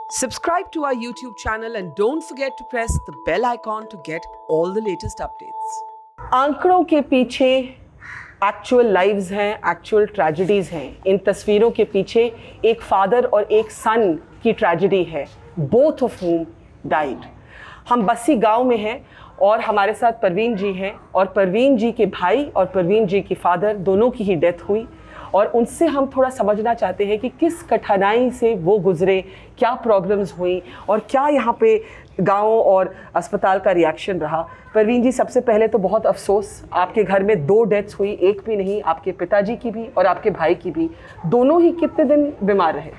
Subscribe to our YouTube channel and don't forget to press the bell icon to get all the latest updates. आंकड़ों के पीछे actual lives हैं, actual tragedies हैं। इन तस्वीरों के पीछे एक फादर और एक सन की ट्रेजेडी है, बोथ ऑफ whom डाइड। हम बस्सी गांव में हैं और हमारे साथ परवीन जी हैं और परवीन जी के भाई और परवीन जी के फादर दोनों की ही डेथ हुई और उनसे हम थोड़ा समझना चाहते हैं कि किस कठिनाई से वो गुजरे, क्या प्रॉब्लम्स हुई और क्या यहाँ पे गाँव और अस्पताल का रिएक्शन रहा। परवीन जी, सबसे पहले तो बहुत अफसोस, आपके घर में 2 डेथ्स हुई, एक भी नहीं, आपके पिताजी की भी और आपके भाई की भी। दोनों ही कितने दिन बीमार रहे?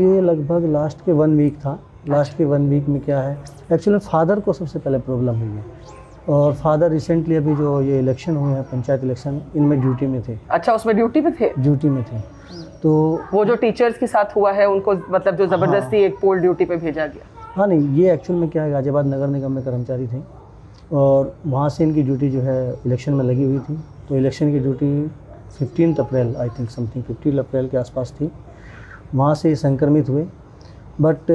ये लगभग लास्ट के 1 वीक था। लास्ट के 1 वीक में क्या है, एक्चुअली फादर को सबसे पहले प्रॉब्लम हुई है और फादर रिसेंटली अभी जो ये इलेक्शन हुए हैं, पंचायत इलेक्शन, इनमें ड्यूटी में थे। अच्छा, उसमें ड्यूटी पे थे? ड्यूटी में थे। तो वो जो टीचर्स के साथ हुआ है उनको मतलब जो ज़बरदस्ती एक पोल ड्यूटी पे भेजा गया? हाँ नहीं, ये एक्चुअल में क्या है, गाजियाबाद नगर निगम में कर्मचारी थे और वहाँ से इनकी ड्यूटी जो है इलेक्शन में लगी हुई थी। तो इलेक्शन की duty 15 April I think something 15 अप्रैल के आसपास थी। वहाँ से संक्रमित हुए, बट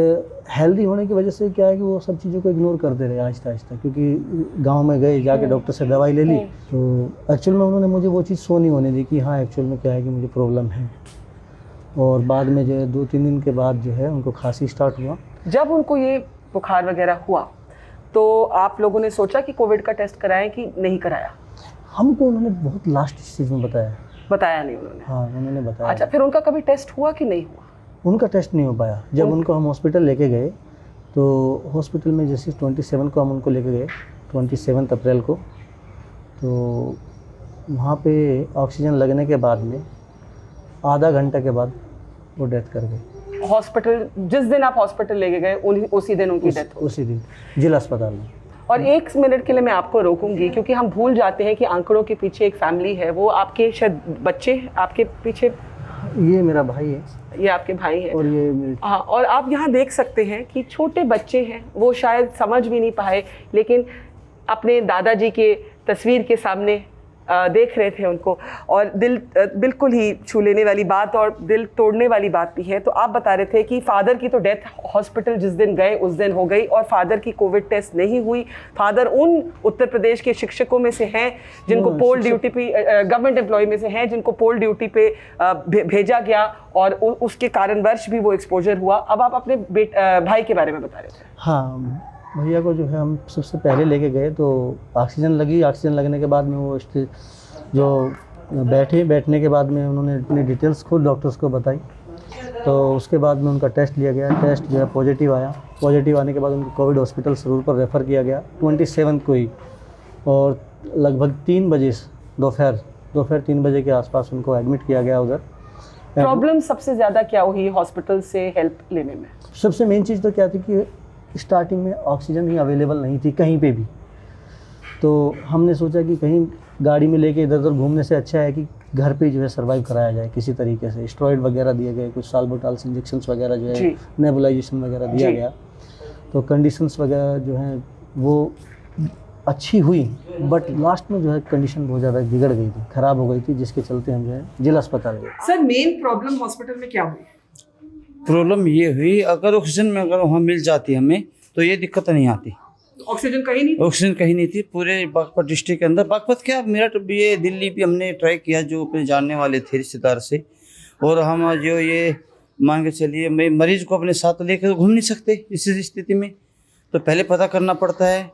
हेल्दी होने की वजह से क्या है कि वो सब चीज़ों को इग्नोर करते रहे आहिस्ता आहिस्ता, क्योंकि गांव में गए, जाके डॉक्टर से दवाई ले ली। तो एक्चुअल में उन्होंने मुझे वो चीज़ शो नहीं होने दी कि हाँ एक्चुअल में क्या है कि मुझे प्रॉब्लम है। और बाद में जो है 2-3 दिन के बाद जो है उनको खांसी स्टार्ट हुआ। जब उनको ये बुखार वगैरह हुआ तो आप लोगों ने सोचा कि कोविड का टेस्ट कराएं कि नहीं कराया? हमको उन्होंने बहुत लास्ट स्टेज में बताया नहीं उन्होंने? हाँ, उन्होंने बताया। अच्छा, फिर उनका कभी टेस्ट हुआ कि नहीं हुआ? उनका टेस्ट नहीं हो पाया। जब उनको हम हॉस्पिटल लेके गए तो हॉस्पिटल में जैसे 27 को हम उनको लेके गए, 27 अप्रैल को, तो वहाँ पे ऑक्सीजन लगने के बाद में आधा घंटा के बाद वो डेथ कर गए। हॉस्पिटल जिस दिन आप हॉस्पिटल लेके गए उसी दिन उनकी डेथ? उसी दिन जिला अस्पताल में। और 1 मिनट के लिए मैं आपको रोकूंगी क्योंकि हम भूल जाते हैं कि आंकड़ों के पीछे एक फैमिली है। वो आपके शायद बच्चे आपके पीछे? ये मेरा भाई है। ये आपके भाई है? और ये हाँ, और आप यहाँ देख सकते हैं कि छोटे बच्चे हैं, वो शायद समझ भी नहीं पाए, लेकिन अपने दादाजी के तस्वीर के सामने देख रहे थे उनको, और दिल बिल्कुल ही छू लेने वाली बात और दिल तोड़ने वाली बात भी है। तो आप बता रहे थे कि फादर की तो डेथ हॉस्पिटल जिस दिन गए उस दिन हो गई और फादर की कोविड टेस्ट नहीं हुई। फादर उन उत्तर प्रदेश के शिक्षकों में से हैं जिनको पोल ड्यूटी पे, गवर्नमेंट एम्प्लॉय में से हैं जिनको पोल ड्यूटी पे भेजा गया और उसके कारणवश भी वो एक्सपोजर हुआ। अब आप अपने भाई के बारे में बता रहे थे। हाँ, भैया को जो है हम सबसे पहले लेके गए तो ऑक्सीजन लगी। ऑक्सीजन लगने के बाद में वो जो बैठने के बाद में उन्होंने अपनी डिटेल्स खुद डॉक्टर्स को बताई। तो उसके बाद में उनका टेस्ट लिया गया। टेस्ट जो है पॉजिटिव आया। पॉजिटिव आने के बाद उनको कोविड हॉस्पिटल सरूर पर रेफ़र किया गया 27 को ही, और लगभग 3 बजे दोपहर 3 बजे के आसपास उनको एडमिट किया गया उधर। प्रॉब्लम सबसे ज़्यादा क्या हुई हॉस्पिटल से हेल्प लेने में? सबसे मेन चीज़ तो क्या थी कि स्टार्टिंग में ऑक्सीजन ही अवेलेबल नहीं थी कहीं पे भी। तो हमने सोचा कि कहीं गाड़ी में लेके इधर उधर घूमने से अच्छा है कि घर पे जो है सर्वाइव कराया जाए किसी तरीके से। स्टेरॉइड वगैरह दिए गए, कुछ साल्बुटाल्स इंजेक्शंस वगैरह जो है, नेबुलाइजेशन वगैरह दिया गया। तो कंडीशंस वगैरह जो हैं वो अच्छी हुई, बट लास्ट में जो है कंडीशन बहुत ज़्यादा बिगड़ गई थी, ख़राब हो गई थी, जिसके चलते हम जो है जिला अस्पताल गए। सर, मेन प्रॉब्लम हॉस्पिटल में क्या हुई? प्रॉब्लम ये हुई, अगर ऑक्सीजन में अगर वहाँ मिल जाती हमें तो ये दिक्कत नहीं आती। ऑक्सीजन कहीं नहीं? ऑक्सीजन कहीं नहीं थी पूरे बागपत डिस्ट्रिक्ट के अंदर। बागपत क्या, मेरठ भी, ये दिल्ली भी हमने ट्राई किया जो अपने जानने वाले थे रिश्तेदार से। और हम जो ये मान के चलिए मरीज को अपने साथ लेकर घूम नहीं सकते इस स्थिति में, तो पहले पता करना पड़ता है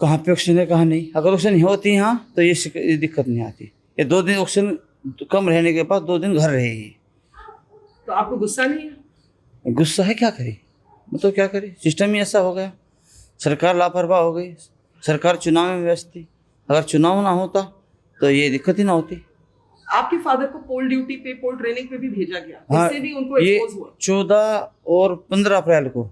कहाँ पे ऑक्सीजन है कहाँ नहीं। अगर ऑक्सीजन होती यहाँ तो ये दिक्कत नहीं आती। ये 2 दिन ऑक्सीजन कम रहने के बाद 2 दिन घर रहेगी। तो आपको गुस्सा नहीं है? गुस्सा है, क्या करे, मतलब क्या करे, सिस्टम ही ऐसा हो गया। सरकार लापरवाह हो गई। सरकार चुनाव में व्यस्त थी। अगर चुनाव ना होता तो ये दिक्कत ही ना होती। आपके फादर को पोल ड्यूटी पे, पोल ट्रेनिंग पे भी भेजा गया, हाँ, इससे भी उनको ये एक्सपोज हुआ। 14 और 15 अप्रैल को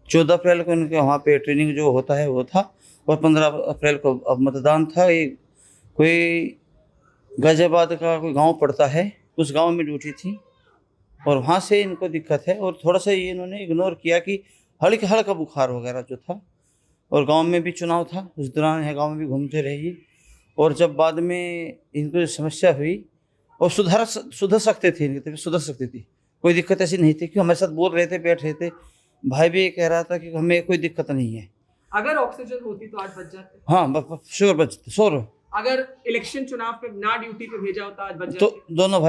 14 अप्रैल को उनके वहाँ पे ट्रेनिंग जो होता है वो था, और 15 अप्रैल को अब मतदान था। ये कोई गाजियाबाद का कोई गाँव पड़ता है, उस गाँव में ड्यूटी थी और वहाँ से इनको दिक्कत है। और थोड़ा सा ये इन्होंने इग्नोर किया कि हल्का बुखार वगैरह जो था, और गांव में भी चुनाव था उस दौरान, है गांव में भी घूमते रहिए। और जब बाद में इनको समस्या हुई और सुधर सकते थे, इनकी तबीयत सुधर सकती थी, कोई दिक्कत ऐसी नहीं थी कि हमारे साथ बोल रहे थे, बैठ रहे थे, भाई भी कह रहा था कि हमें कोई दिक्कत नहीं है। अगर ऑक्सीजन होती तो 8 बज जाते। हाँ श्योर बचते, श्योर। अगर इलेक्शन चुनाव पे ना ड्यूटी पे भेजा होता आज बच तो जाते। दोनों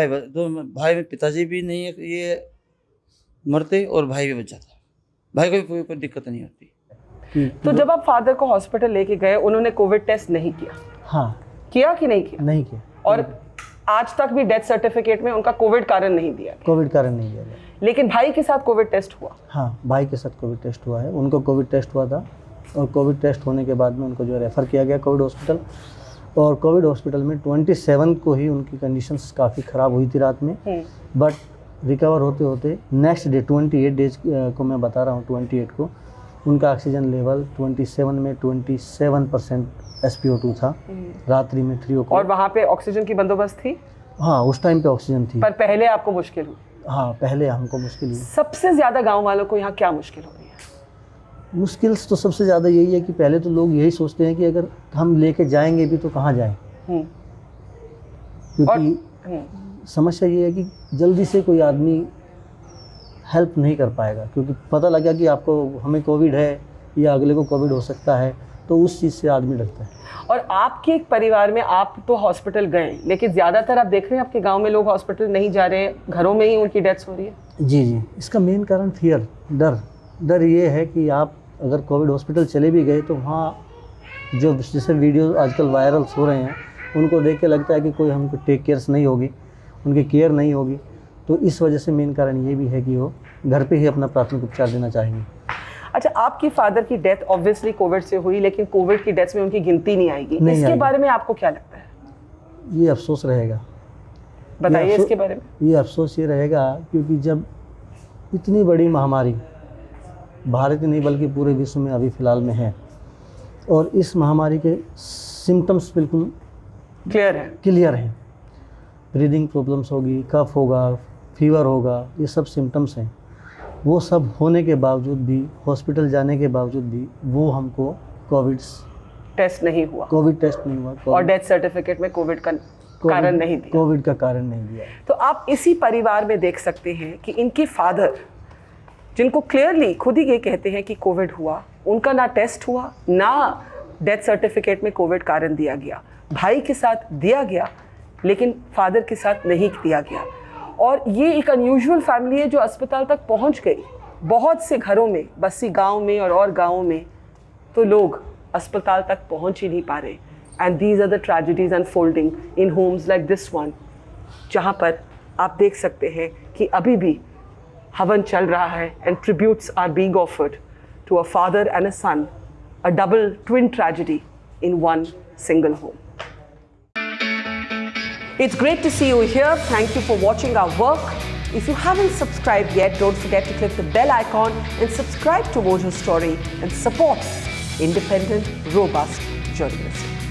भाई में पिताजी भी नहीं है ये मरते और भाई भी बच जाता। भाई को भी कोई दिक्कत नहीं होती। तो जब आप फादर को हॉस्पिटल लेके गए, उन्होंने कोविड टेस्ट नहीं किया? हाँ किया कि नहीं किया? नहीं किया। और आज तक भी डेथ सर्टिफिकेट में उनका कोविड कारण नहीं दिया? कोविड कारण नहीं दिया गया। लेकिन भाई के साथ कोविड टेस्ट हुआ? हाँ भाई के साथ कोविड टेस्ट हुआ है, उनको कोविड टेस्ट हुआ था और कोविड टेस्ट होने के बाद में उनको जो रेफ़र किया गया कोविड हॉस्पिटल। और कोविड हॉस्पिटल में 27 को ही उनकी कंडीशंस काफ़ी ख़राब हुई थी रात में, बट रिकवर होते होते नेक्स्ट डे 28 डेज को मैं बता रहा हूँ, 28 को उनका ऑक्सीजन लेवल 27 में 27% SpO2 था रात्रि में 3 o'clock। और वहाँ पे ऑक्सीजन की बंदोबस्त थी? हाँ उस टाइम पे ऑक्सीजन थी। पर पहले आपको मुश्किल हुई? हाँ पहले हमको मुश्किल हुई। सबसे ज़्यादा गांव वालों को यहाँ क्या मुश्किल हो रही है? मुश्किल तो सबसे ज़्यादा यही है कि पहले तो लोग यही सोचते हैं कि अगर हम लेके जाएंगे भी तो कहाँ जाएं, क्योंकि समस्या ये है कि जल्दी से कोई आदमी हेल्प नहीं कर पाएगा, क्योंकि पता लगा कि आपको हमें कोविड है या अगले को कोविड हो सकता है, तो उस चीज़ से आदमी डरता है। और आपके एक परिवार में आप तो हॉस्पिटल गए, लेकिन ज़्यादातर आप देख रहे हैं आपके गांव में लोग हॉस्पिटल नहीं जा रहे हैं, घरों में ही उनकी डेथ्स हो रही है। जी, इसका मेन कारण फियर, डर ये है कि आप अगर कोविड हॉस्पिटल चले भी गए तो वहाँ जो जैसे वीडियो आजकल वायरल हो रहे हैं उनको देख के लगता है कि कोई हमको टेक केयर्स नहीं होगी, उनकी केयर नहीं होगी, तो इस वजह से मेन कारण ये भी है कि वो घर पे ही अपना प्राथमिक उपचार देना चाहेंगे। अच्छा, आपकी फादर की डेथ ऑब्वियसली कोविड से हुई, लेकिन कोविड की डेथ्स में उनकी गिनती नहीं आएगी, इसके बारे में आपको क्या लगता है? ये अफसोस रहेगा। बताइए इसके बारे में। ये अफसोस ये रहेगा क्योंकि जब इतनी बड़ी महामारी भारत ही नहीं बल्कि पूरे विश्व में अभी फ़िलहाल में है और इस महामारी के सिम्टम्स बिल्कुल क्लियर हैं। ब्रीदिंग प्रॉब्लम्स होगी, कफ होगा, फीवर होगा, ये सब सिम्टम्स हैं। वो सब होने के बावजूद भी, हॉस्पिटल जाने के बावजूद भी वो हमको कोविड टेस्ट नहीं हुआ और डेथ सर्टिफिकेट में कोविड का कारण नहीं दिया। तो आप इसी परिवार में देख सकते हैं कि इनके फादर, जिनको क्लियरली खुद ही ये कहते हैं कि कोविड हुआ, उनका ना टेस्ट हुआ, ना डेथ सर्टिफिकेट में कोविड कारण दिया गया। भाई के साथ दिया गया लेकिन फादर के साथ नहीं दिया गया। और ये एक अनयूजुअल फैमिली है जो अस्पताल तक पहुंच गई। बहुत से घरों में, बस्सी गांव में और गांवों में तो लोग अस्पताल तक पहुंच ही नहीं पा रहे। And these are the tragedies unfolding in homes like this one, जहां पर आप देख सकते हैं कि अभी भी हवन चल रहा है and tributes are being offered to a father and a son, a double twin tragedy in one single home. It's great to see you here. Thank you for watching our work. If you haven't subscribed yet, don't forget to click the bell icon and subscribe to Mojo Story and support independent, robust journalism.